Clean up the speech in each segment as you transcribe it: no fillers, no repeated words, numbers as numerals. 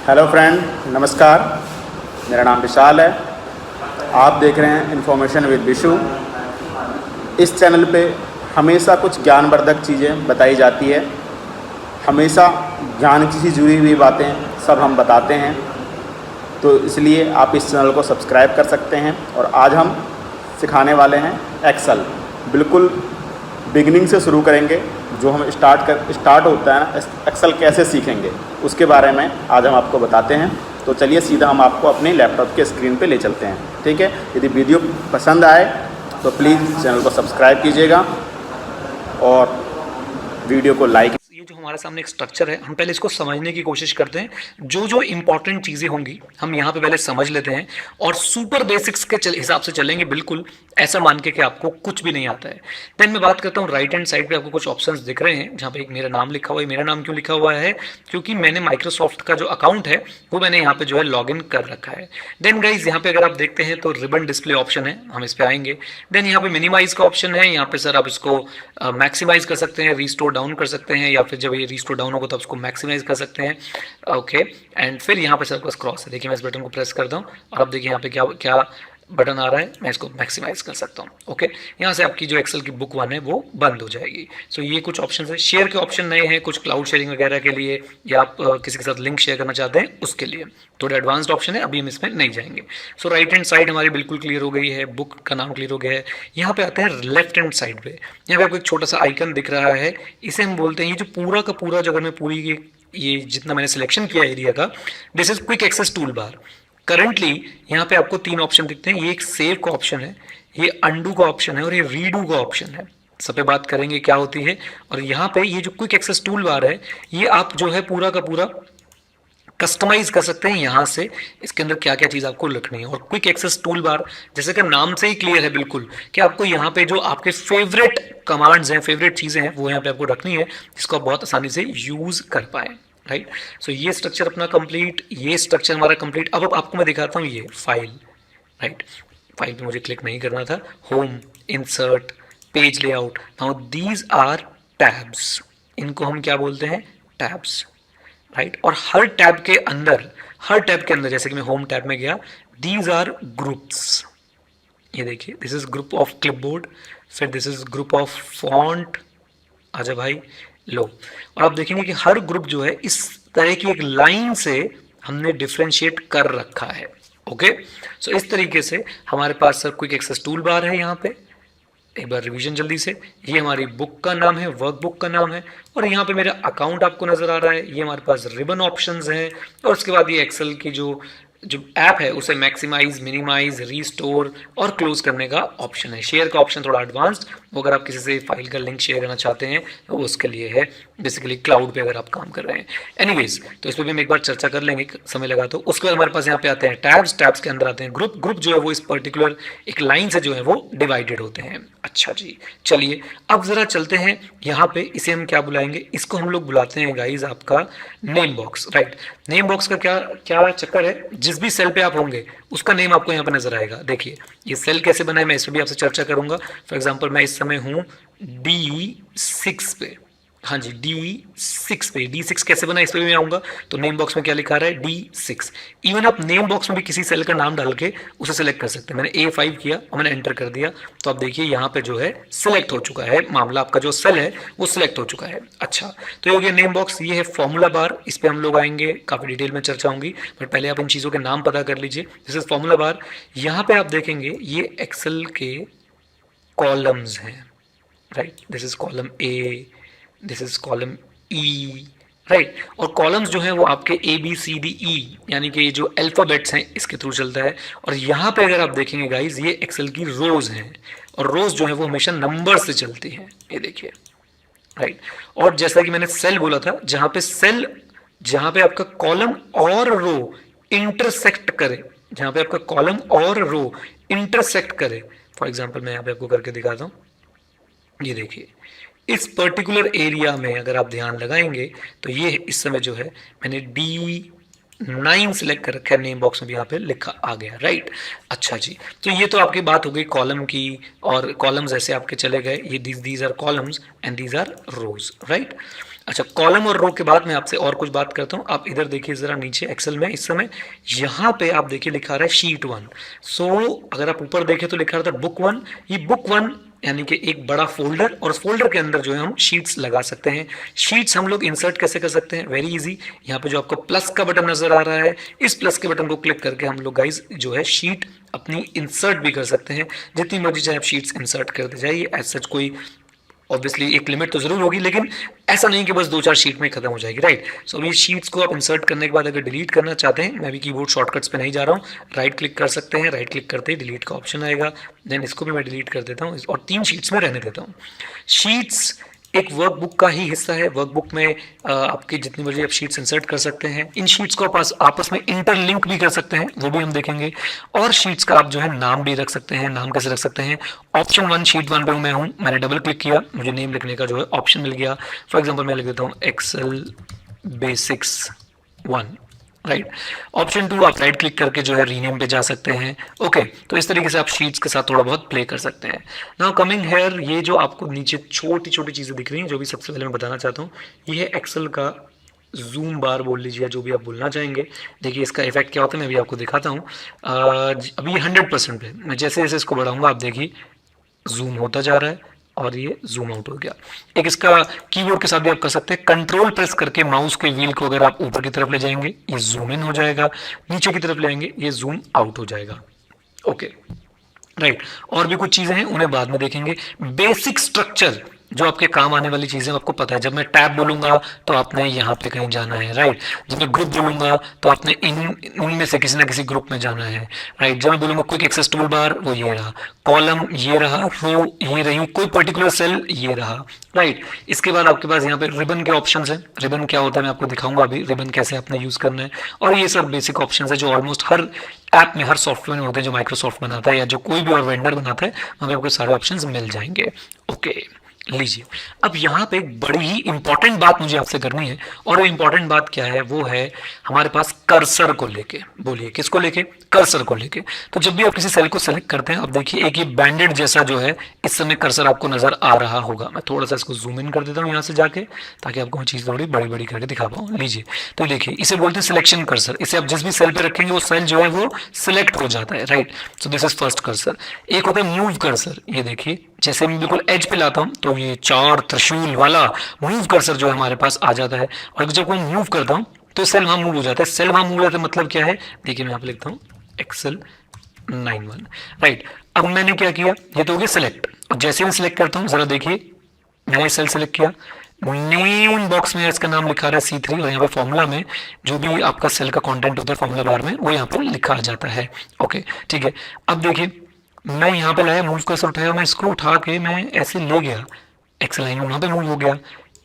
Hello friend, नमस्कार। मेरा नाम विशाल है। आप देख रहे हैं इन्फॉर्मेशन विद विशु। इस चैनल पे हमेशा कुछ ज्ञानवर्धक चीज़ें बताई जाती है। हमेशा ज्ञान से जुड़ी हुई बातें सब हम बताते हैं, तो इसलिए आप इस चैनल को सब्सक्राइब कर सकते हैं। और आज हम सिखाने वाले हैं एक्सेल। बिल्कुल बिगिनिंग से शुरू करेंगे। जो हम स्टार्ट होता है ना, एक्सेल कैसे सीखेंगे उसके बारे में आज हम आपको बताते हैं। तो चलिए सीधा हम आपको अपने लैपटॉप के स्क्रीन पे ले चलते हैं, ठीक है। यदि वीडियो पसंद आए तो प्लीज़ चैनल को सब्सक्राइब कीजिएगा और वीडियो को लाइक। ये जो हमारे सामने एक स्ट्रक्चर है, हम पहले इसको समझने की कोशिश करते हैं। जो जो इंपॉर्टेंट चीज़ें होंगी हम यहाँ पे पहले समझ लेते हैं और सुपर बेसिक्स के हिसाब से चलेंगे, बिल्कुल ऐसा मान के कि आपको कुछ भी नहीं आता है। देन मैं बात करता हूँ राइट हैंड साइड पे आपको कुछ ऑप्शंस दिख रहे हैं जहाँ पे एक मेरा नाम लिखा हुआ है। मेरा नाम क्यों लिखा हुआ है? क्योंकि मैंने माइक्रोसॉफ्ट का जो अकाउंट है वो मैंने यहाँ पे जो है लॉग इन कर रखा है। देन गाइज यहाँ पे अगर आप देखते हैं तो रिबन डिस्प्ले ऑप्शन है, हम इस पे आएंगे। देन यहाँ पे मिनिमाइज का ऑप्शन है। यहाँ पे सर आप इसको मैक्सिमाइज कर सकते हैं, रिस्टोर डाउन कर सकते हैं, या फिर जब ये रिस्टोर डाउन होगा तो आप उसको मैक्सिमाइज कर सकते हैं। ओके, एंड फिर यहाँ पे सर बस क्रॉस है। देखिए मैं इस बटन को प्रेस करता हूँ और अब देखिए यहाँ पे क्या क्या बटन आ रहा है, मैं इसको मैक्सिमाइज कर सकता हूँ। ओके, यहाँ से आपकी जो एक्सेल की बुक 1 है वो बंद हो जाएगी। सो ये कुछ ऑप्शन है। शेयर के ऑप्शन नए हैं, कुछ क्लाउड शेयरिंग वगैरह के लिए, या आप किसी के साथ लिंक शेयर करना चाहते हैं उसके लिए थोड़े एडवांस्ड ऑप्शन है, अभी हम इसमें नहीं जाएंगे। सो राइट हैंड साइड हमारी बिल्कुल क्लियर हो गई है, बुक का नाम क्लियर हो गया है। यहाँ पे आते हैं लेफ्ट हैंड साइड पे। यहाँ पे आपको एक छोटा सा आइकन दिख रहा है, इसे हम बोलते हैं, ये जो पूरा का पूरा जगह में पूरी ये जितना मैंने सिलेक्शन किया एरिया का, this is quick access tool bar. Currently यहाँ पे आपको 3 ऑप्शन दिखते हैं। ये एक सेव का ऑप्शन है, ये अंडू का ऑप्शन है और ये रीडू का ऑप्शन है। सब पे बात करेंगे क्या होती है। और यहाँ पे ये जो क्विक एक्सेस टूल बार है, ये आप जो है पूरा का पूरा कस्टमाइज कर सकते हैं यहाँ से, इसके अंदर क्या क्या चीज़ आपको लिखनी है। और क्विक एक्सेस टूल बार जैसे कि नाम से ही क्लियर है बिल्कुल कि आपको यहाँ पे जो आपके फेवरेट कमांड्स हैं, फेवरेट चीज़ें हैं, वो यहाँ पे आपको रखनी है जिसको आप बहुत आसानी से यूज़ कर पाए। राइट, सो ये स्ट्रक्चर अपना कंप्लीट, ये स्ट्रक्चर हमारा कंप्लीट। अब आपको मैं दिखाता हूँ ये फाइल। राइट, फाइल पे मुझे क्लिक नहीं करना था। Home, insert, page layout, now these are tabs. इनको हम क्या बोलते हैं? टैब्स। राइट, और हर टैब के अंदर जैसे कि मैं होम टैब में गया, दीज आर ग्रुप्स। ये देखिए, this is group of clipboard, फिर this is group of font. आजा भाई, लो। और आप देखेंगे कि हर ग्रुप जो है इस तरह की एक लाइन से हमने डिफ्रेंशिएट कर रखा है। ओके, सो इस तरीके से हमारे पास sir quick access tool bar है। यहाँ पे एक बार रिवीजन जल्दी से, ये हमारी बुक का नाम है, वर्क बुक का नाम है, और यहाँ पे मेरा अकाउंट आपको नजर आ रहा है। ये हमारे पास रिबन ऑप्शंस हैं, और उसके बाद ये एक्सेल की जो जो ऐप है उसे मैक्सिमाइज, मिनिमाइज, रीस्टोर और क्लोज करने का ऑप्शन है। शेयर का ऑप्शन थोड़ा एडवांस्ड, वो अगर आप किसी से फाइल का लिंक शेयर करना चाहते हैं तो उसके लिए है, बेसिकली क्लाउड पे अगर आप काम कर रहे हैं। एनीवेज, तो इस पर भी हम एक बार चर्चा कर लेंगे, समय लगा तो। उसके बाद हमारे पास यहाँ पे आते हैं टैब्स। टैब्स के अंदर आते हैं ग्रुप। ग्रुप जो है वो इस पर्टिकुलर एक लाइन से जो है वो डिवाइडेड होते हैं। अच्छा जी, चलिए अब जरा चलते हैं यहाँ पे। इसे हम क्या बुलाएंगे? इसको हम लोग बुलाते हैं गाइज आपका name box. Right, name box का क्या क्या चक्कर है, जिस भी सेल पे आप होंगे उसका नेम आपको यहाँ पे नजर आएगा। देखिए ये सेल कैसे बना है, मैं इस पर भी आपसे चर्चा करूंगा। फॉर एग्जाम्पल मैं इस समय हूँ D6 पे। हाँ जी, D6 पे। D6 कैसे बना, इस पे भी मैं आऊंगा। तो नेम बॉक्स में क्या लिखा रहा है? D6। इवन आप नेम बॉक्स में भी किसी सेल का नाम डाल के उसे सिलेक्ट कर सकते हैं। मैंने A5 किया और मैंने एंटर कर दिया, तो आप देखिए यहाँ पे जो है सिलेक्ट हो चुका है मामला, आपका जो सेल है वो सिलेक्ट हो चुका है। अच्छा, तो ये हो गया नेम बॉक्स। ये है फॉर्मूला बार, इस पे हम लोग आएंगे, काफी डिटेल में चर्चा होंगी, बट पहले आप इन चीजों के नाम पता कर लीजिए। This is formula bar. यहाँ पे आप देखेंगे ये एक्सेल के कॉलम्स हैं। Right, this is column A, this is column E. Right, और कॉलम्स जो हैं वो आपके ABCDE यानी कि जो अल्फाबेट्स हैं इसके थ्रू चलता है। और यहाँ पे अगर आप देखेंगे गाइज, ये एक्सेल की रोज हैं, और रोज जो है वो हमेशा नंबर से चलती हैं। ये देखिए। राइट, और जैसा कि मैंने सेल बोला था, जहां पे आपका कॉलम और रो इंटरसेक्ट करे, जहां पे आपका कॉलम और रो इंटरसेक्ट करे, फॉर एग्जाम्पल मैं यहाँ पे आपको करके दिखाता हूँ। ये देखिए, इस पर्टिकुलर एरिया में अगर आप ध्यान लगाएंगे तो ये इस समय जो है मैंने D9 सिलेक्ट कर रखा है, नेम बॉक्स में भी यहाँ पे लिखा आ गया। राइट, अच्छा जी, तो ये तो आपकी बात हो गई कॉलम की, और कॉलम्स ऐसे आपके चले गए। ये these are columns and these are rows. Right, अच्छा, कॉलम और रो के बाद मैं आपसे और कुछ बात करता हूँ। आप इधर देखिए ज़रा नीचे एक्सेल में इस समय यहाँ पे आप देखिए लिखा रहा है शीट 1। सो अगर आप ऊपर देखें तो लिखा रहा था बुक 1। ये बुक 1 यानी कि एक बड़ा फोल्डर, और उस फोल्डर के अंदर जो है हम शीट्स लगा सकते हैं। शीट्स हम लोग इंसर्ट कैसे कर सकते हैं? Very easy. यहाँ पे जो आपको प्लस का बटन नजर आ रहा है, इस प्लस के बटन को क्लिक करके हम लोग गाइज जो है शीट अपनी इंसर्ट भी कर सकते हैं। जितनी मर्जी चाहे आप शीट्स इंसर्ट करते जाइए। एज सच कोई ऑब्वियसली एक लिमिट तो जरूर होगी, लेकिन ऐसा नहीं कि बस 2-4 शीट में खत्म हो जाएगी, राइट। सो ये शीट्स को आप इंसर्ट करने के बाद अगर डिलीट करना चाहते हैं, मैं भी कीबोर्ड शॉर्टकट्स पे नहीं जा रहा हूँ, राइट क्लिक कर सकते हैं। राइट क्लिक करते ही डिलीट का ऑप्शन आएगा, देन इसको भी मैं डिलीट कर देता हूँ और 3 शीट्स में रहने देता हूँ। शीट्स एक वर्कबुक का ही हिस्सा है। वर्कबुक में आपकी जितनी मर्जी आप शीट्स इंसर्ट कर सकते हैं। इन शीट्स को आप आपस में इंटरलिंक भी कर सकते हैं, वो भी हम देखेंगे। और शीट्स का आप जो है नाम भी रख सकते हैं। नाम कैसे रख सकते हैं? ऑप्शन 1 शीट 1 पे मैं हूँ, मैंने डबल क्लिक किया, मुझे नेम लिखने का जो है ऑप्शन मिल गया। फॉर एग्जाम्पल मैं लिख देता हूँ एक्सेल बेसिक्स 1, राइट। ऑप्शन 2 आप राइट क्लिक करके जो है रीनेम पे जा सकते हैं। ओके, तो इस तरीके से आप शीट्स के साथ थोड़ा बहुत प्ले कर सकते हैं। नाउ कमिंग हेयर, ये जो आपको नीचे छोटी छोटी चीज़ें दिख रही हैं, जो भी सबसे पहले मैं बताना चाहता हूँ, ये है एक्सेल का जूम बार बोल लीजिए या जो भी आप बोलना चाहेंगे। देखिए इसका इफेक्ट क्या होता है, मैं भी आपको दिखाता हूँ। अभी 100% पे मैं जैसे जैसे इसको बढ़ाऊंगा, आप देखिए जूम होता जा रहा है और ये जूम आउट हो गया। एक इसका कीबोर्ड के साथ भी आप कर सकते हैं, कंट्रोल प्रेस करके माउस के व्हील को अगर आप ऊपर की तरफ ले जाएंगे ये जूम इन हो जाएगा, नीचे की तरफ ले आएंगे ये जूम आउट हो जाएगा। Okay, right. और भी कुछ चीजें हैं, उन्हें बाद में देखेंगे। बेसिक स्ट्रक्चर जो आपके काम आने वाली चीजें आपको पता है। जब मैं टैब बोलूंगा तो आपने यहाँ पे कहीं जाना है, राइट। जब मैं ग्रुप बोलूंगा तो आपने इनमें से किसी ना किसी ग्रुप में जाना है, राइट। जब मैं बोलूंगा क्विक एक्सेस टूल बार, वो ये रहा। कॉलम ये रहा, रो ये रही, कोई पर्टिकुलर सेल ये रहा, राइट। इसके बाद आपके पास यहाँ पे रिबन के ऑप्शन है। रिबन क्या होता है मैं आपको दिखाऊंगा अभी, रिबन कैसे आपने यूज करना है। और ये सब बेसिक ऑप्शन है जो ऑलमोस्ट हर ऐप में, हर सॉफ्टवेयर में होते हैं जो माइक्रोसॉफ्ट बनाता है या जो कोई भी और वेंडर बनाता है, वहाँ पे आपको सारे ऑप्शंस मिल जाएंगे। ओके, लीजिए। अब यहाँ पे एक बड़ी ही इंपॉर्टेंट बात मुझे आपसे करनी है, और वो इंपॉर्टेंट बात क्या है? वो है हमारे पास कर्सर को लेके। बोलिए किसको लेके? कर्सर को लेके। तो जब भी आप किसी सेल को सेलेक्ट करते हैं, आप देखिए एक ये बैंडेड जैसा जो है इस समय कर्सर आपको नजर आ रहा होगा। मैं थोड़ा सा इसको जूम इन कर देता हूँ यहाँ से जाके, ताकि आपको मैं चीज थोड़ी बड़ी बड़ी करके दिखा पाऊँ। लीजिए, तो देखिए इसे बोलते हैं सिलेक्शन कर्सर। इसे आप जिस भी सेल पे रखेंगे वो सेल जो है वो सिलेक्ट हो जाता है, right. So this is first cursor. एक होता है मूव कर्सर। ये देखिए जैसे मैं बिल्कुल एज पे लाता हूँ तो ये 4 त्रिशूल वाला मूव कर्सर जो है हमारे पास आ जाता है, और जब मैं मूव करता हूँ तो सेल वहां मूव हो जाता है। सेल वहां मूव हो जाता है मतलब क्या है? देखिए मैं यहाँ पे लिखता हूँ एक्सेल 91, राइट। अब मैंने क्या किया, ये तो हो गया सिलेक्ट। और जैसे मैं सिलेक्ट करता हूँ, जरा देखिए मैंने सेल सेलेक्ट किया, नेम बॉक्स में इसका नाम लिखा रहा है C3, और यहाँ पे फॉर्मूला में जो भी आपका सेल का कंटेंट होता है फॉर्मूला बार में, वो यहाँ पर लिखा आ जाता है। ओके, ठीक है। अब देखिए मैं यहाँ पे लाया, मूव कर्सर उठाया, मैं इसको उठा के मैं ऐसे ले गया, एक्सेल लाइन वहां पे मूव हो गया।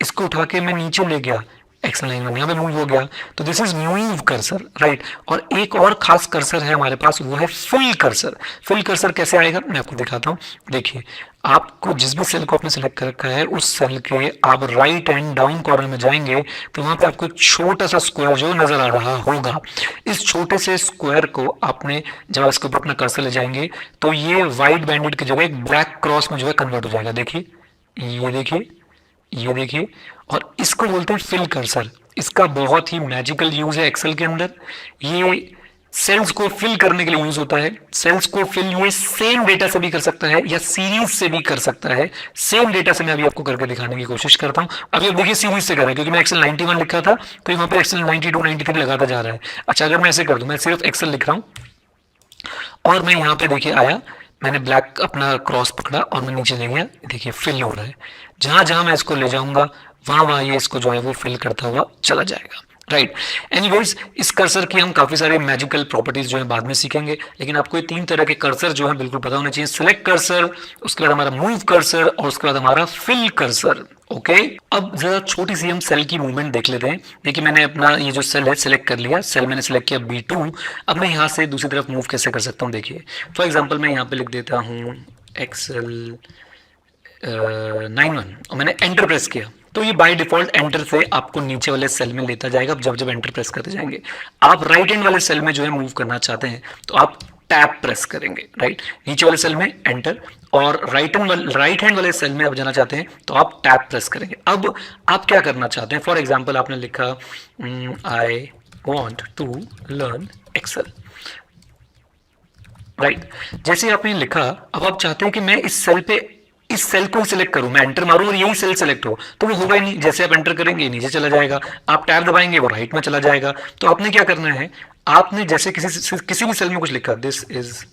इसको उठा के मैं नीचे ले गया, एक्सेल लाइन यहाँ पे मूव हो गया। तो this is move cursor, right. और एक और खास कर्सर है हमारे पास, वो है फिल कर्सर। फिल कर्सर कैसे आएगा मैं आपको दिखाता हूँ। देखिए आपको जिस भी सेल को आपने सेलेक्ट कर रखा है, उस सेल के आप राइट एंड डाउन कॉर्नर में जाएंगे तो वहां पे आपको एक छोटा सा स्क्वायर जो नजर आ रहा होगा। इस छोटे से स्क्वायर को आपने जब इसके ऊपर अपना कर्सर ले जाएंगे तो ये व्हाइट बैंडेड की जगह एक ब्लैक क्रॉस में जो है कन्वर्ट हो जाएगा। देखिए ये देखिए, ये देखिए, और इसको बोलते हैं फिल कर्सर। इसका बहुत ही मैजिकल यूज है एक्सेल के अंदर। ये सेल्स को फिल करने के लिए यूज होता है। सेल्स को फिल ये सेम डेटा से भी कर सकता है या सीरीज से भी कर सकता है। सेम डेटा से मैं अभी आपको करके दिखाने की कोशिश करता हूं। अभी आप देखिए सीरीज से कर रहा है, क्योंकि मैं एक्सेल 91 लिखा था तो यहाँ पे एक्सेल 92 93 लगाता जा रहा है। अच्छा, अगर मैं ऐसे कर दूं, मैं सिर्फ एक्सेल लिख रहा हूं और मैं यहाँ पे देखिए आया, मैंने ब्लैक अपना क्रॉस पकड़ा और मैं नीचे ले गया, देखिए फिल हो रहा है। जहां जहां मैं इसको ले जाऊंगा वहां वहां ये इसको जो है वो फिल करता हुआ चला जाएगा, राइट। एनीवेज, इस कर्सर की हम काफी सारे मैजिकल प्रॉपर्टीज जो है बाद में सीखेंगे, लेकिन आपको ये 3 तरह के कर्सर जो है बिल्कुल पता होना चाहिए। सिलेक्ट कर्सर, उसके बाद हमारा मूव कर्सर, और उसके बाद हमारा फिल कर्सर। ओके, अब जरा छोटी सी हम सेल की मूवमेंट देख लेते हैं। देखिए मैंने अपना ये जो सेल है सिलेक्ट कर लिया, सेल मैंने सिलेक्ट किया B2। अब मैं यहाँ से दूसरी तरफ मूव कैसे कर सकता हूँ? देखिए फॉर एग्जाम्पल मैं यहाँ पे लिख देता हूँ एक्सेल 91 और मैंने एंटर प्रेस किया, तो ये बाय डिफॉल्ट एंटर से आपको नीचे वाले सेल में लेता जाएगा। जब जब एंटर प्रेस करते जाएंगे, आप राइट हैंड वाले सेल में जो है मूव करना चाहते हैं तो आप टैब प्रेस करेंगे, राइट। नीचे वाले सेल में एंटर, और राइट हैंड वाले सेल में आप जाना चाहते हैं तो आप टैब प्रेस करेंगे। अब आप क्या करना चाहते हैं, फॉर एग्जाम्पल आपने लिखा I want to learn Excel, right. जैसे आपने लिखा, अब आप चाहते हैं कि मैं इस सेल को सिलेक्ट करूं, मैं एंटर मारूं और यही सेल सिलेक्ट हो, तो वो होगा ही नहीं। जैसे आप एंटर करेंगे नीचे चला जाएगा, आप टैब दबाएंगे वो राइट में चला जाएगा। तो आपने क्या करना है, आपने जैसे किसी भी सेल में कुछ लिखा, दिस इज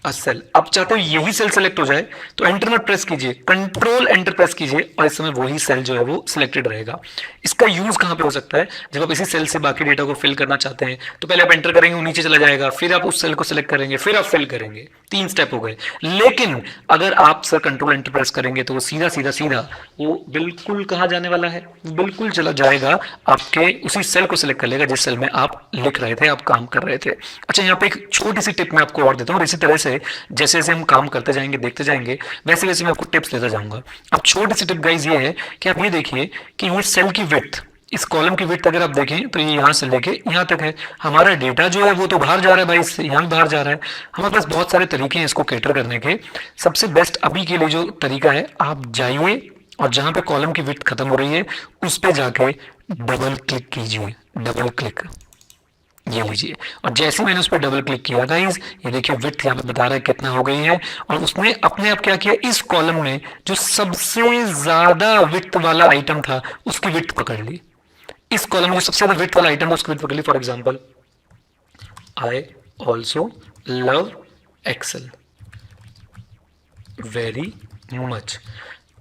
अ सेल, आप चाहते हो यही सेल सेलेक्ट हो जाए, तो एंटर मत प्रेस कीजिए, कंट्रोल एंटर प्रेस कीजिए और इस समय वही सेल जो है वो सिलेक्टेड रहेगा। इसका यूज कहां पे हो सकता है, जब आप इसी सेल से बाकी डेटा को फिल करना चाहते हैं, तो पहले आप एंटर करेंगे वो नीचे चला जाएगा, फिर आप उस सेल को सिलेक्ट करेंगे, फिर आप फिल करेंगे, 3 स्टेप हो गए। लेकिन अगर आप सर कंट्रोल एंटर प्रेस करेंगे तो वो सीधा सीधा सीधा वो बिल्कुल कहां जाने वाला है, बिल्कुल चला जाएगा आपके उसी सेल को सिलेक्ट कर लेगा जिस सेल में आप लिख रहे थे, आप काम कर रहे थे। अच्छा, यहाँ पे एक छोटी सी टिप मैं आपको और देता हूँ, और इसी तरह से जैसे जैसे हम काम करते जाएंगे, देखते जाएंगे, वैसे वैसे मैं आपको टिप्स देता जाऊंगा। अब छोटी सी टिप गाइस ये है कि आप ये देखिए कि ये सेल की विड्थ, इस कॉलम की विड्थ अगर आप देखें तो ये यहाँ से लेके यहाँ तक है। हमारा डेटा जो है वो तो बाहर जा रहा है भाई, इससे यहाँ बाहर जा रहा है। हमारे पास बहुत सारे तरीके हैं इसको कैटर करने के। सबसे बेस्ट अभी के लिए जो तरीका है, आप जाइए और जहां पे कॉलम की विड्थ खत्म हो रही है उस पे जाके डबल क्लिक कीजिए, डबल क्लिक, ये लीजिए। और जैसे मैंने उस पर डबल क्लिक किया गाइस, ये देखिए विड्थ यहाँ पे बता रहा है कितना हो गई है, और उसने अपने आप क्या किया, इस कॉलम में जो सबसे ज्यादा विड्थ वाला आइटम था उसकी विड्थ पकड़ ली। इस कॉलम में जो सबसे ज्यादा विड्थ वाला आइटम था उसकी विड्थ पकड़ ली। For example, I also love Excel very much.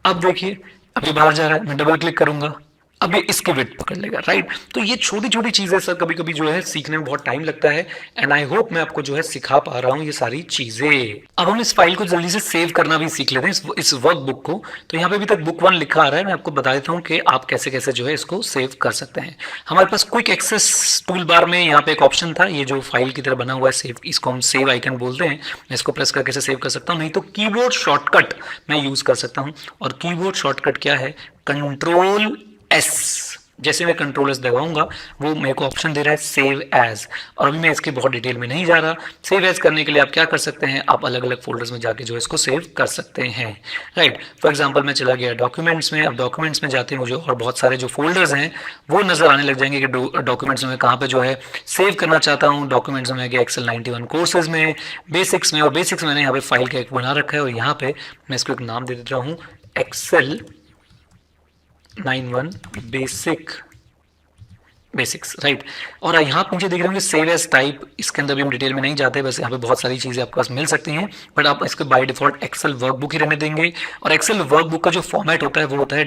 अब देखिए अभी बाहर जा रहा है, मैं डबल क्लिक करूंगा, अब ये इसकी विड्थ पकड़ लेगा, राइट। तो ये छोटी छोटी चीजें सर कभी कभी जो है सीखने में बहुत टाइम लगता है, एंड आई होप मैं आपको जो है सिखा पा रहा हूँ ये सारी चीजें। अब हम इस फाइल को जल्दी से सेव करना भी सीख लेते हैं, इस वर्कबुक को। तो यहाँ पे अभी तक बुक 1 लिखा आ रहा है, मैं आपको बता देता हूँ कि आप कैसे कैसे जो है इसको सेव कर सकते हैं। हमारे पास क्विक एक्सेस टूल बार में यहाँ पे एक ऑप्शन था, ये जो फाइल की तरह बना हुआ है सेव, इसको हम सेव आइकन बोलते हैं। मैं इसको प्रेस करके सेव कर सकता हूँ, नहीं तो कीबोर्ड शॉर्टकट मैं यूज कर सकता हूँ। और कीबोर्ड शॉर्टकट क्या है, कंट्रोल एस। जैसे मैं कंट्रोल एस दबाऊंगा वो मेरे को ऑप्शन दे रहा है सेव एज, और अभी मैं इसके बहुत डिटेल में नहीं जा रहा। सेव एज करने के लिए आप क्या कर सकते हैं, आप अलग अलग फोल्डर्स में जाके जो इसको सेव कर सकते हैं, राइट। फॉर एग्जांपल मैं चला गया डॉक्यूमेंट्स में, अब डॉक्यूमेंट्स में जाते हैं मुझे और बहुत सारे जो फोल्डर्स हैं वो नजर आने लग जाएंगे कि डॉक्यूमेंट्स में कहाँ पे जो है सेव करना चाहता हूँ। डॉक्यूमेंट्स में गया एक्सेल 91 कोर्सेज में, बेसिक्स में, और बेसिक्स मैंने यहाँ पे फाइल का एक बना रखा है, और यहाँ पे मैं इसको एक नाम दे देता हूँ, एक्सेल 91 बेसिक्स, राइट। और यहाँ आप मुझे देख रहे होंगे सेव एज टाइप, इसके अंदर भी हम डिटेल में नहीं जाते, बस यहाँ पे बहुत सारी चीजें आपके पास मिल सकती हैं, बट आप इसको बाय डिफॉल्ट एक्सेल वर्कबुक ही रहने देंगे। और एक्सेल वर्कबुक का जो फॉर्मेट होता है वो होता है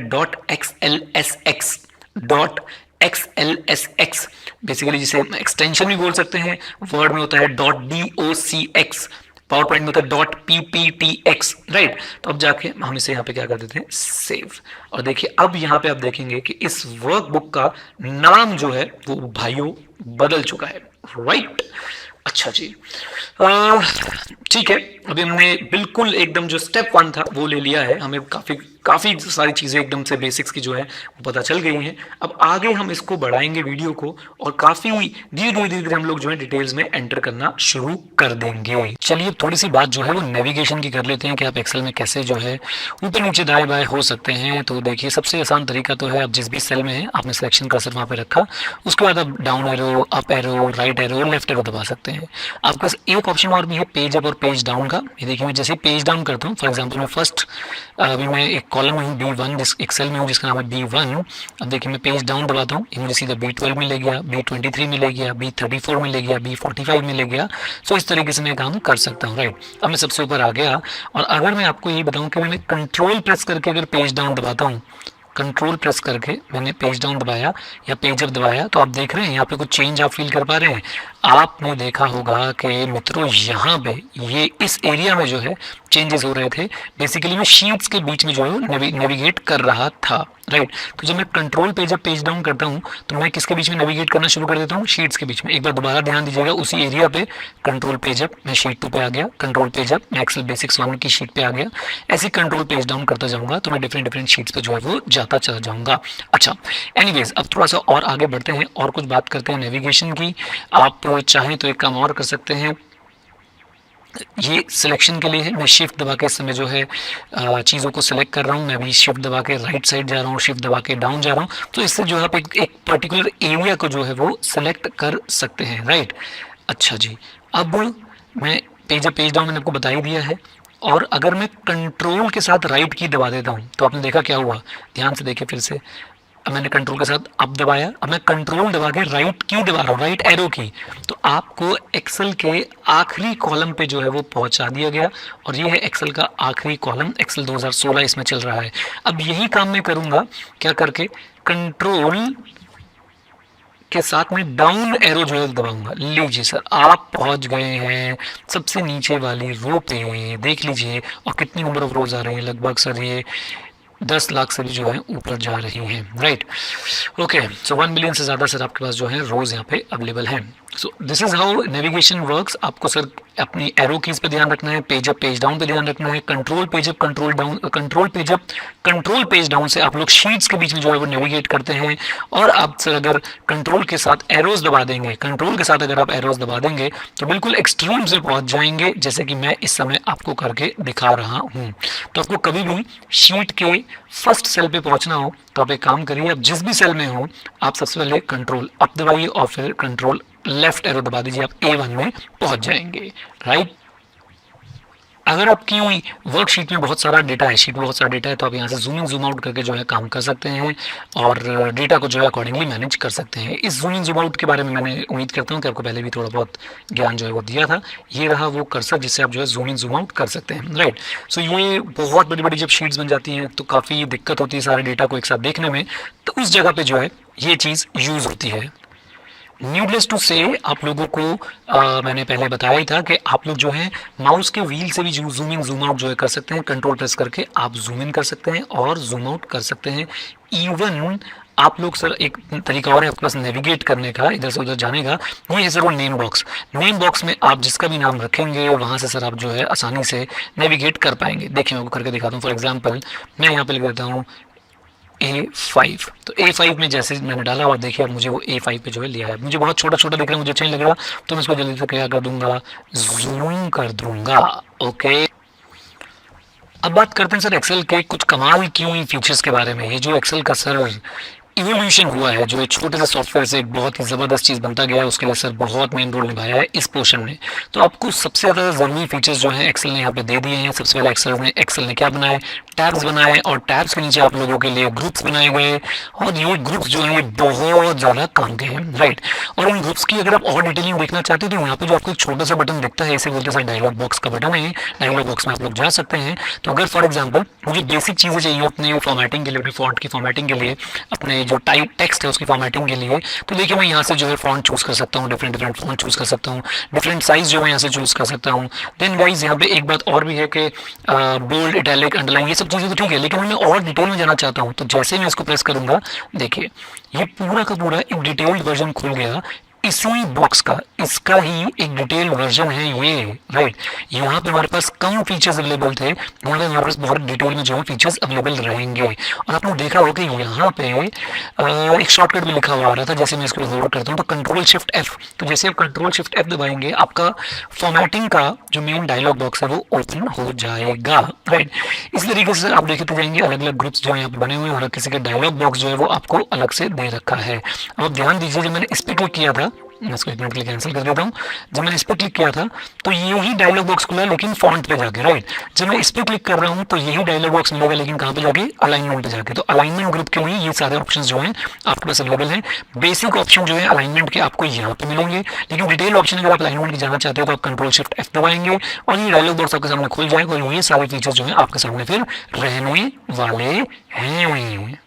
.xlsx, बेसिकली जिसे एक्सटेंशन भी बोल सकते हैं। वर्ड में होता है .docx, पावर पॉइंट में होता है .pptx, राइट। तो अब जाके हम इसे यहाँ पे क्या कर देते हैं, सेव। और देखिए अब यहाँ पे आप देखेंगे कि इस वर्कबुक का नाम जो है वो भाइयों बदल चुका है, राइट। अच्छा जी, ठीक है, अभी हमने बिल्कुल एकदम जो स्टेप 1 था वो ले लिया है, हमें काफी सारी चीजें एकदम से बेसिक्स की जो है वो पता चल गई हैं। अब आगे हम इसको बढ़ाएंगे वीडियो को, और काफी धीरे धीरे हम लोग जो है डिटेल्स में एंटर करना शुरू कर देंगे। चलिए थोड़ी सी बात जो है वो नेविगेशन की कर लेते हैं कि आप एक्सेल में कैसे जो है ऊपर नीचे दाएं बाएं हो सकते हैं। तो देखिए सबसे आसान तरीका तो है, आप जिस भी सेल में है आपने सिलेक्शन कर्सर वहां पे रखा, उसके बाद आप down arrow, up arrow, right arrow, left arrow दबा सकते हैं। आपके पास एक ऑप्शन और भी है, पेज अप और पेज डाउन का। ये देखिए मैं जैसे पेज डाउन करता हूँ, फॉर एग्जांपल मैं फर्स्ट अभी मैं एक कॉलम में हूँ B1, जिस एक्सेल में हूँ जिसका नाम है B1। अब देखिए मैं पेज डाउन दबाता हूँ, ये मुझे सीधा B12 में ले गया, B23 में ले गया, B34 में ले गया, B45 में ले गया। सो इस तरीके से मैं काम कर सकता हूँ, राइट। अब मैं सबसे ऊपर आ गया, और अगर मैं आपको ये बताऊँ कि मैं कंट्रोल प्रेस करके अगर पेज डाउन दबाता हूँ, कंट्रोल प्रेस करके मैंने पेज डाउन दबाया या पेज अप दबाया, तो आप देख रहे हैं यहाँ पे कुछ चेंज आप फील कर पा रहे हैं। आपने देखा होगा कि मित्रों यहाँ पे ये इस एरिया में जो है चेंजेस हो रहे थे। बेसिकली मैं शीट्स के बीच में जो है नेविगेट कर रहा था, राइट। तो जब मैं control page up page down करता हूँ तो मैं किसके बीच में नेविगेट करना शुरू कर देता हूँ, शीट्स के बीच में। एक बार दोबारा ध्यान दीजिएगा, उसी एरिया पे कंट्रोल पेज अप, मैं शीट 2 पे आ गया, कंट्रोल पेज अप मैं एक्सेल बेसिक्स 1 की शीट पे आ गया। ऐसे कंट्रोल पेज डाउन करता जाऊंगा तो मैं डिफरेंट शीट्स पे जो है वो जाता चला जाऊंगा। अच्छा, एनीवेज अब थोड़ा सा और आगे बढ़ते हैं और कुछ बात करते हैं नेविगेशन की। आप चाहें तो एक काम और कर सकते हैं, ये सिलेक्शन के लिए है, मैं शिफ्ट दबा के इस समय जो है चीज़ों को सिलेक्ट कर रहा हूँ। मैं भी शिफ्ट दबा के राइट साइड जा रहा हूँ, शिफ्ट दबा के डाउन जा रहा हूँ, तो इससे जो है आप एक पर्टिकुलर एरिया को जो है वो सिलेक्ट कर सकते हैं, राइट। अच्छा जी, अब मैं पेज अप पेज डाउन मैंने आपको बता ही दिया है। और अगर मैं कंट्रोल के साथ राइट की दबा देता हूँ तो आपने देखा क्या हुआ, ध्यान से देखिए फिर से। अब मैंने कंट्रोल के साथ अप दबाया, अब मैं कंट्रोल दबा के राइट की दबा रहा हूँ, राइट एरो की, तो आपको एक्सेल के आखिरी कॉलम पे जो है वो पहुंचा दिया गया। और ये है एक्सेल का आखिरी कॉलम, एक्सेल 2016 इसमें चल रहा है। अब यही काम मैं करूंगा क्या करके, कंट्रोल के साथ में डाउन एरो जो है दबाऊंगा। लीजिए सर, आप पहुंच गए हैं सबसे नीचे वाली रो पे, देख लीजिए। और कितनी नंबर ऑफ रोज आ रही है, लगभग सर ये 10 लाख से भी जो है ऊपर जा रही हैं, राइट। ओके, सो 1 मिलियन से ज़्यादा सर आपके पास जो है रोज यहाँ पे अवेलेबल हैं। So this is how navigation works. आपको सर अपनी एरो कीज पे ध्यान रखना है, पेज अप पेज डाउन पे ध्यान रखना है, control page up control down, control page up control page down से आप लोग शीट्स के बीच में जो है वो नेविगेट करते हैं। और आप सर अगर कंट्रोल के साथ एरोज दबा देंगे, कंट्रोल के साथ अगर आप एरोज दबा देंगे तो बिल्कुल एक्सट्रीम से पहुंच जाएंगे, जैसे कि मैं इस समय आपको करके दिखा रहा हूँ। तो आपको कभी भी शीट के फर्स्ट सेल पे पहुंचना हो तो आप एक काम करिए, आप जिस भी सेल में हो आप सबसे पहले कंट्रोल अप दबाइए और फिर कंट्रोल लेफ्ट एरो दबा दीजिए, आप A1 में पहुंच जाएंगे, राइट। अगर आपकी वर्कशीट में बहुत सारा डेटा है, शीट में बहुत सारा डेटा है, तो आप यहाँ से जूम इन जूम आउट करके जो है काम कर सकते हैं और डेटा को जो है अकॉर्डिंगली मैनेज कर सकते हैं। इस जूम इन जूम आउट के बारे में मैंने उम्मीद करता हूँ कि आपको पहले भी थोड़ा बहुत ज्ञान जो है वो दिया था। ये रहा वो कर्सर जिससे आप जो है जूम इन जूम आउट कर सकते हैं, राइट। सो ये बहुत बड़ी बड़ी जब शीट्स बन जाती हैं तो काफ़ी दिक्कत होती है सारे डेटा को एक साथ देखने में, तो उस जगह पर जो है ये चीज़ यूज़ होती है। नीडलेस टू से आप लोगों को मैंने पहले बताया ही था कि आप लोग जो है माउस के व्हील से भी जूम इन जूम आउट जो है कर सकते हैं। कंट्रोल प्रेस करके आप जूम इन कर सकते हैं और जूम आउट कर सकते हैं। इवन आप लोग सर एक तरीका और है आपके पास नेविगेट करने का, इधर से उधर जाने का, ये है सर वो नेम बॉक्स। नेम बॉक्स में आप जिसका भी नाम रखेंगे वहाँ से सर आप जो है आसानी से नेविगेट कर पाएंगे। देखिए मैं आपको करके दिखाता हूँ। फॉर एग्जाम्पल मैं यहाँ पे लिख देता हूँ A5, तो A5 में जैसे मैंने डाला और देखिए अब मुझे वो A5 पे जो है लिया है। मुझे बहुत छोटा छोटा दिख रहा है, मुझे अच्छा नहीं लग रहा, तो मैं इसको जल्दी से क्या कर दूंगा, जूम कर दूंगा। ओके, अब बात करते हैं सर एक्सेल के कुछ कमाल की हुई फीचर्स के बारे में। ये जो एक्सेल का सर इवोल्यूशन हुआ है, जो एक छोटे से सॉफ्टवेयर से एक बहुत ही ज़बरदस्त चीज़ बनता गया है, उसके लिए सर बहुत मेन रोल निभाया है इस पोर्शन ने। तो आपको सबसे ज़्यादा ज़रूरी फीचर्स जो हैं एक्सेल ने यहाँ पे दे दिए हैं। सबसे पहले एक्सेल ने क्या बनाया, टैब्स बनाए, और टैब्स के नीचे आप लोगों के लिए ग्रुप्स बनाए गए, और ये ग्रुप्स जो है बहुत ज़्यादा काम के हैं, राइट। और इन ग्रुप्स की अगर आप और डिटेलिंग देखना चाहते हो तो यहाँ पे जो आपको एक छोटा सा बटन दिखता है, इसे बोलते हैं सर डायलॉग बॉक्स का बटन है। डायलॉग बॉक्स में आप लोग जा सकते हैं। तो अगर फॉर एग्जाम्पल मुझे बेसिक चीज़ें चाहिए अपने फॉर्मेटिंग के लिए, अपने फॉन्ट की फॉर्मेटिंग के लिए, अपने जो टाइप टेक्स्ट है उसकी फॉर्मेटिंग के लिए, तो देखिए मैं यहाँ से जो है फॉन्ट चूज़ कर सकता हूँ, डिफरेंट फॉन्ट चूज़ कर सकता हूँ, डिफरेंट साइज जो है यहाँ से चूज़ कर सकता हूँ। देन गाइज यहाँ पे एक बात और भी है कि बोल्ड, इटैलिक, अंडरलाइन ये सब चीज़ें तो ठीक है, लेकिन मैं और डिटेल में जाना चाहता हूँ। तो जैसे मैं इसको प्रेस करूँगा, देखिए ये पूरा का पूरा एक डिटेल्ड वर्जन खुल गया इसी बॉक्स का, इसका ही एक डिटेल वर्जन है ये, राइट। यहाँ पे हमारे पास कम फीचर्स अवेलेबल थे, यहाँ पे हमारे पास बहुत डिटेल में जो है फीचर्स अवेलेबल रहेंगे। और आपने देखा होगा कि यहाँ पे एक शॉर्टकट भी लिखा हुआ आ रहा था। जैसे मैं इसको होल्ड करता हूँ तो कंट्रोल शिफ्ट एफ, तो जैसे आप कंट्रोल शिफ्ट एफ दबाएंगे आपका फॉर्मेटिंग का जो मेन डायलॉग बॉक्स है वो ओपन हो जाएगा, राइट। इस तरीके से आप देखते जाएंगे अलग अलग ग्रुप्स जो है यहाँ पे बने हुए हैं, और किसी का डायलॉग बॉक्स जो है वो आपको अलग से दे रखा है। अब ध्यान दीजिए, जब मैंने इस पर क्लिक किया था, मैं इसको एक मिनट के लिए कैंसिल कर देता हूँ। जब मैंने इस पर क्लिक किया था तो यही डायलॉग बॉक्स खुला, लेकिन फॉन्ट पे जाके, राइट। जब मैं इस पर क्लिक कर रहा हूँ तो यही डायलॉग बॉक्स मिलेगा, लेकिन कहाँ पे जाके, अलाइनमेंट पे जाके। तो अलाइनमेंट ग्रुप के लिए ये सारे ऑप्शन जो हैं आपके पास अवेलेबल हैं। बेसिक ऑप्शन जो है अलाइनमेंट के आपको यहाँ पे मिलेंगे, लेकिन डिटेल ऑप्शन अगर आप अलाइनमेंट की जाना चाहते हो तो आप कंट्रोल शिफ्ट एफ दबाएंगे और ये डायलॉग बॉक्स आपके सामने खुल जाएगा, और ये सारे फीचर्स जो है आपके सामने फिर रहने वाले हैं।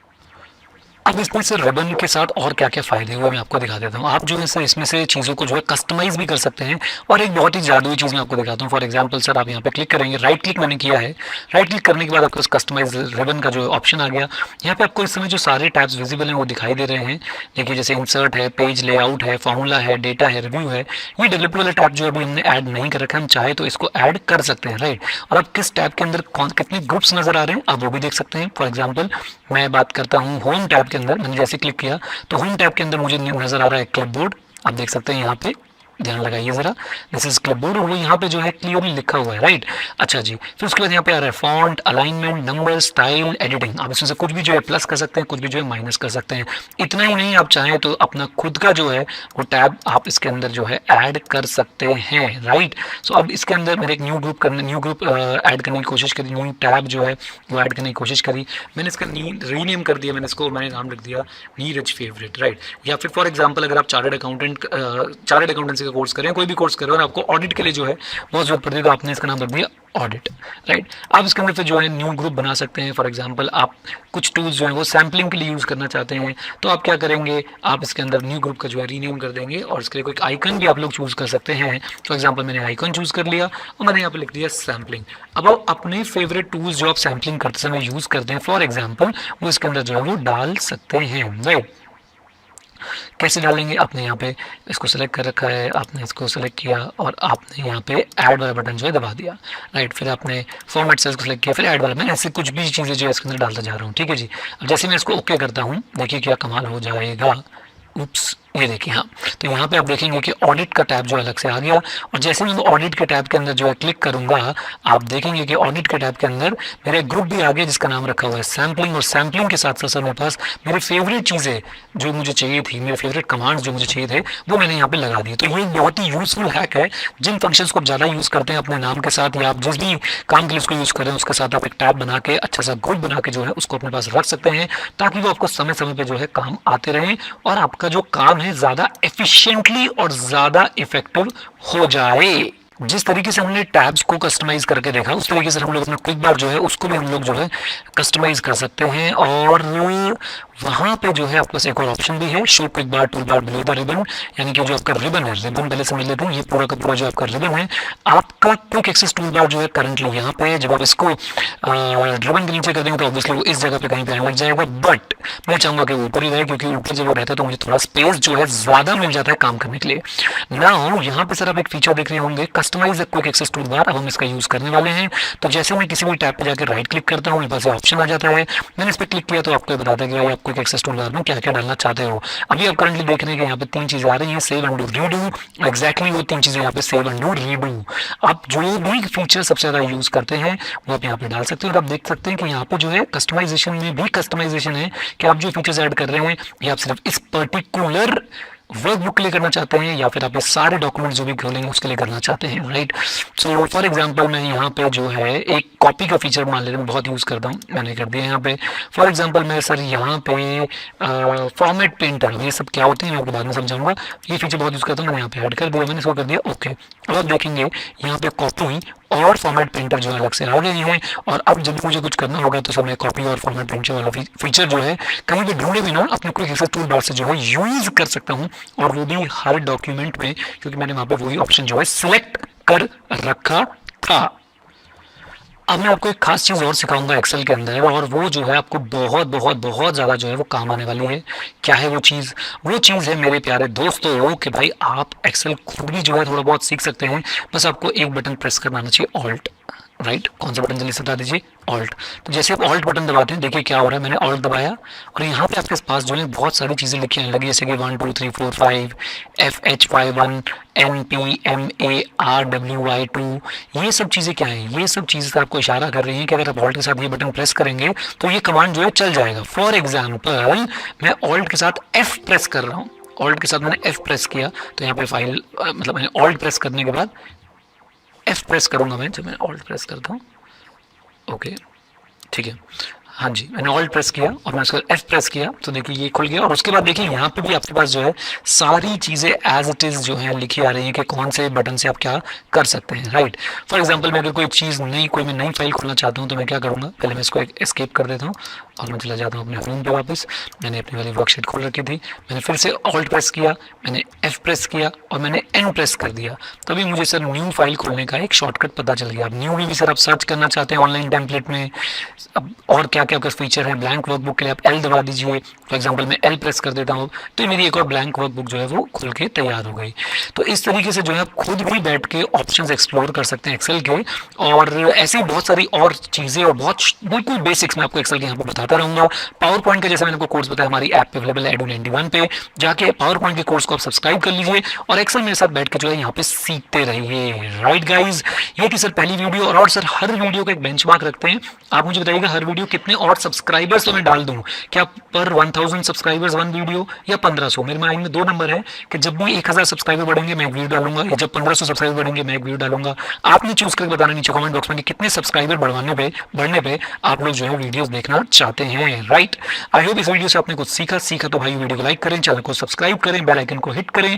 अब इसमें से रिबन के साथ और क्या क्या फायदे हुए मैं आपको दिखा देता हूँ। आप जो है सर इसमें से चीज़ों को जो है कस्टमाइज भी कर सकते हैं, और एक बहुत ही जादुई चीज़ मैं आपको दिखाता हूँ। फॉर एग्जांपल सर आप यहाँ पे क्लिक करेंगे, राइट क्लिक मैंने किया है, राइट क्लिक करने के बाद आपको कस्टमाइज रिबन का जो ऑप्शन आ गया। यहाँ पे आपको इस समय जो सारे टैब्स विजिबल हैं वो दिखाई दे रहे हैं। देखिए जैसे इंसर्ट है, पेज लेआउट है, फॉर्मूला है, डेटा है, रिव्यू है। ये डेवलपर वाला टैब जो अभी हमने ऐड नहीं कर रखा है, हम चाहे तो इसको ऐड कर सकते हैं, राइट। और आप किस टैब के अंदर कितने ग्रुप्स नजर आ रहे हैं आप वो भी देख सकते हैं। फॉर एग्जाम्पल मैं बात करता हूँ होम टैब के अंदर, मैंने जैसे क्लिक किया तो होम टैब के अंदर मुझे नजर आ रहा है क्लिपबोर्ड, आप देख सकते हैं यहाँ पे ध्यान लगाइए जरा, दिस इज क्लिपबोर्ड, और वो यहाँ पे जो है क्लियरली लिखा हुआ है, राइट। अच्छा जी, फिर उसके बाद यहाँ पे आ रहा है font, alignment, number, style, editing. आप इसमें से कुछ भी जो है प्लस कर सकते हैं, कुछ भी जो है माइनस कर सकते हैं। इतना ही नहीं, आप चाहें तो अपना खुद का जो है वो टैब आप इसके अंदर जो है ऐड कर सकते हैं, राइट। सो अब इसके अंदर मैंने एक न्यू ग्रुप ऐड करने की कोशिश करी, न्यू टैब जो है वो ऐड करने की कोशिश करी। मैंने इसका रीनेम कर दिया, मैंने नाम लिख दिया नीरज फेवरेट, राइट। या फिर फॉर एग्जांपल अगर आप चार्टर्ड अकाउंटेंसी का कोर्स कर रहे हैं, कोई भी कोर्स कर रहे हो और आपको ऑडिट के लिए जो है बहुत जरूरत पड़ती है, तो आपने इसका नाम रख दिया ऑडिट, राइट। आप इसके अंदर फिर जो है न्यू ग्रुप बना सकते हैं। फॉर एग्जांपल आप कुछ टूल्स जो है वो सैम्पलिंग के लिए यूज़ करना चाहते हैं, तो आप क्या करेंगे, आप इसके अंदर न्यू ग्रुप का जो है रीनेम कर देंगे और इसके लिए कोई आइकन भी आप लोग चूज़ कर सकते हैं। फॉर एग्जांपल मैंने आइकन चूज़ कर लिया और मैंने यहाँ पे लिख दिया सैम्पलिंग। अब आप अपने फेवरेट टूल्स जो आप सैम्पलिंग करते समय यूज़ करते हैं, फॉर एग्जाम्पल वो इसके अंदर जो है वो डाल सकते हैं, राइट। कैसे डालेंगे, आपने यहाँ पे इसको सेलेक्ट कर रखा है, आपने इसको सेलेक्ट किया और आपने यहाँ पे ऐड वाला बटन जो है दबा दिया, राइट। फिर आपने फॉर्मेट सेल्स को सेलेक्ट किया, फिर ऐड वाला, मैं ऐसे कुछ भी चीज़ें जो है इसके अंदर डालता जा रहा हूँ, ठीक है जी। अब जैसे मैं इसको ओके करता हूँ, देखिए क्या कमाल हो जाएगा। उप्स, ये देखिए, हाँ, तो यहाँ पे आप देखेंगे कि ऑडिट का टैब जो अलग से आ गया, और जैसे मैं ऑडिट के टैब के अंदर जो है क्लिक करूंगा, आप देखेंगे कि ऑडिट के टैब के अंदर मेरा एक ग्रुप भी आ गया जिसका नाम रखा हुआ है सैम्पलिंग, और सैम्पलिंग के साथ साथ मेरे पास मेरी फेवरेट चीज़ें जो मुझे चाहिए थी, मेरे फेवरेट कमांड्स जो मुझे चाहिए थे, वो मैंने यहाँ पे लगा दिए। तो ये बहुत ही यूजफुल हैक है। जिन फंक्शंस को आप ज़्यादा यूज़ करते हैं अपने नाम के साथ, या आप जिस भी काम के लिए उसको यूज़ कर रहे हैं उसके साथ आप एक टैब बना के अच्छा सा ग्रुप बना के जो है उसको अपने पास रख सकते हैं, ताकि वो आपको समय समय पर जो है काम आते रहें और आपका जो काम है ज़्यादा एफिशिएंटली और ज़्यादा इफेक्टिव हो जाए। जिस तरीके से हमने टैब्स को कस्टमाइज करके देखा, उस तरीके से हम लोग अपना क्विक बार जो है उसको भी हम लोग जो है कस्टमाइज कर सकते हैं। और वहाँ पे जो है आपके पास एक और ऑप्शन भी है, show quick bar tool bar below the ribbon, यानी कि जो आपका रिबन है, रिबन पहले समझ लेते हैं, ये पूरा का पूरा जो आपका रिबन है, आपका क्विक एक्सेस टूल बार जो है करंटली यहाँ पे है। जब आप इसको रिबन के नीचे कर देंगे तो ऑब्वियसली वो इस जगह पे कहीं पे आने लग जाएगा, बट मैं चाहूँगा कि ऊपर ही रहे, क्योंकि ऊपर जब वो रहता है तो मुझे थोड़ा स्पेस जो है ज़्यादा मिल जाता है काम करने के लिए। नाउ यहाँ पे सर आप एक फीचर देख रहे होंगे, customize quick access tool bar. अब हम इसका यूज़ करने वाले हैं। तो जैसे मैं किसी भी टैब पे जाकर राइट क्लिक करता हूँ, मेरे पास ऑप्शन आ जाता है, मैंने इस पर क्लिक किया तो आपको बताता है कि भाई आप क्विक एक्सेस टूल बार में क्या क्या डालना चाहते हो। अभी आप करंटली देख रहे हैं कि यहाँ पे 3 चीज़ें आ रही हैं, सेव, अंडू, रीडू। एग्जैक्टली वो 3 चीज़ें यहाँ पे सेव, अंडू, रीडू। आप जो भी फीचर सबसे ज़्यादा यूज़ करते हैं वो आप यहाँ पे डाल सकते हो। और आप देख सकते हैं कि यहाँ पे जो है कस्टमाइजेशन में भी कस्टमाइजेशन है कि आप जो फीचर्स ऐड कर रहे हैं ये आप सिर्फ इस पर्टिकुलर वर्कबुक के लिए करना चाहते हैं, या फिर आप ये सारे डॉक्यूमेंट जो भी खोलेंगे उसके लिए करना चाहते हैं, राइट। सो फॉर एग्जांपल मैं यहाँ पे जो है एक कॉपी का फीचर मान लेते हैं, बहुत यूज़ करता हूँ, मैंने कर दिया यहाँ पे। फॉर एग्जांपल मैं सर यहाँ पे फॉर्मेट प्रिंटर, ये सब क्या होते हैं मैं आपको बाद में समझाऊंगा। ये फीचर बहुत यूज़ करता हूँ, मैंने यहाँ पे ऐड कर दिया, मैंने इसको कर दिया ओके। अब आप देखेंगे यहाँ पे कॉपी और फॉर्मेट प्रिंटर जो है अलग से आ गए हैं, और अब जब मुझे कुछ करना होगा तो सब मैं कॉपी और फॉर्मेट प्रिंटर वाला फीचर जो है कहीं भी ढूंढे बिना अपने क्विक एक्सेस टूल बार से जो है यूज़ कर सकता हूँ, और वो भी हर डॉक्यूमेंट में, क्योंकि मैंने वहाँ पे वही ऑप्शन जो है सिलेक्ट कर रखा था। अब मैं आपको एक खास चीज़ और सिखाऊंगा एक्सेल के अंदर, और वो जो है आपको बहुत बहुत बहुत ज़्यादा जो है वो काम आने वाली है। क्या है वो चीज़? वो चीज़ है मेरे प्यारे दोस्तों कि भाई आप एक्सेल खुद भी जो है थोड़ा बहुत सीख सकते हैं, बस आपको एक बटन प्रेस करना आना चाहिए, ऑल्ट, राइट। कौन सा बटन जल्दी से बता दीजिए, ऑल्ट। तो जैसे आप ऑल्ट बटन दबाते हैं, देखिए क्या हो रहा है, मैंने ऑल्ट दबाया और यहाँ पे आपके पास जो है बहुत सारी चीज़ें लिखी आने लगी, जैसे कि 1 2 3 4 5 FH51 NPMARWY2। ये सब चीज़ें क्या हैं? ये सब चीज़ें आपको इशारा कर रही हैं कि अगर आप ऑल्ट के साथ ये बटन प्रेस करेंगे तो ये कमांड जो है चल जाएगा। फॉर एग्जाम्पल मैं ऑल्ट के साथ F प्रेस कर रहा हूँ, ऑल्ट के साथ मैंने F प्रेस किया तो यहाँ पे फाइल मतलब मैंने ऑल्ट प्रेस करने के बाद F प्रेस करूँगा मैं, जब मैं ऑल्ट प्रेस करता हूँ, ओके ठीक है, हाँ जी, मैंने ऑल्ट प्रेस किया और मैं उसका F प्रेस किया तो देखिए ये खुल गया। और उसके बाद देखिए यहाँ पे भी आपके पास जो है सारी चीज़ें एज इट इज़ जो है लिखी आ रही है कि कौन से बटन से आप क्या कर सकते हैं, राइट। फॉर एग्जांपल मैं अगर कोई चीज़ मैं नई फाइल खोलना चाहता हूँ तो मैं क्या करूँगा, पहले मैं इसको एस्केप कर देता हूँ और मैं चला जाता हूँ अपने फोन पे वापस। मैंने अपनी वाली वर्कशीट खोल रखी थी, मैंने फिर से ऑल्ट प्रेस किया, मैंने F प्रेस किया और मैंने N प्रेस कर दिया, तभी मुझे सर न्यू फाइल खोलने का एक शॉर्टकट पता चल गया। अब न्यू में भी सर आप सर्च करना चाहते हैं ऑनलाइन टेम्पलेट में, अब और क्या क्या फीचर है, ब्लैंक वर्कबुक के लिए आप L दबा दीजिए, फॉर एग्जांपल मैं एल प्रेस कर देता हूँ तो ये मेरी एक और ब्लैंक वर्कबुक जो है वो खुल के तैयार हो गई। तो इस तरीके से जो है आप खुद भी बैठ के ऑप्शंस एक्सप्लोर कर सकते हैं एक्सेल के, और ऐसी बहुत सारी और चीज़ें और बहुत बिल्कुल बेसिक्स मैं आपको एक्सेल के यहाँ पर बताता रहूँगा। पावर पॉइंट का जैसे मैंने आपको कोर्स बताया हमारी ऐप पे अवेलेबल है edu91 पे, जाके पावर पॉइंट के कोर्स को आप सब्सक्राइब कर लीजिए और एक्सेल मेरे साथ बैठ के जो है यहाँ पे सीखते रहिए। राइट गाइज, ये थी सर पहली वीडियो। और सर हर वीडियो का एक बेंचमार्क रखते हैं, आप मुझे बताइएगा हर वीडियो कितने और सब्सक्राइबर्स तो मैं डाल दूँ, क्या पर 1000 सब्सक्राइबर्स वन वीडियो या 1500। मेरे माइंड में दो नंबर है कि जब भी 1000 सब्सक्राइबर बढ़ेंगे मैं एक वीडियो डालूंगा, या जब 1500 सब्सक्राइबर बढ़ेंगे मैं एक वीडियो डालूंगा। आपने चूज करके बताना नीचे कमेंट बॉक्स में कि कितने सब्सक्राइबर बढ़ने पे आप लोग जो है वीडियोस देखना चाहते हैं। राइट, आई होप इस वीडियो से आपने कुछ सीखा तो भाई वीडियो को लाइक करें, चैनल को सब्सक्राइब करें, बेल आइकन को हिट करें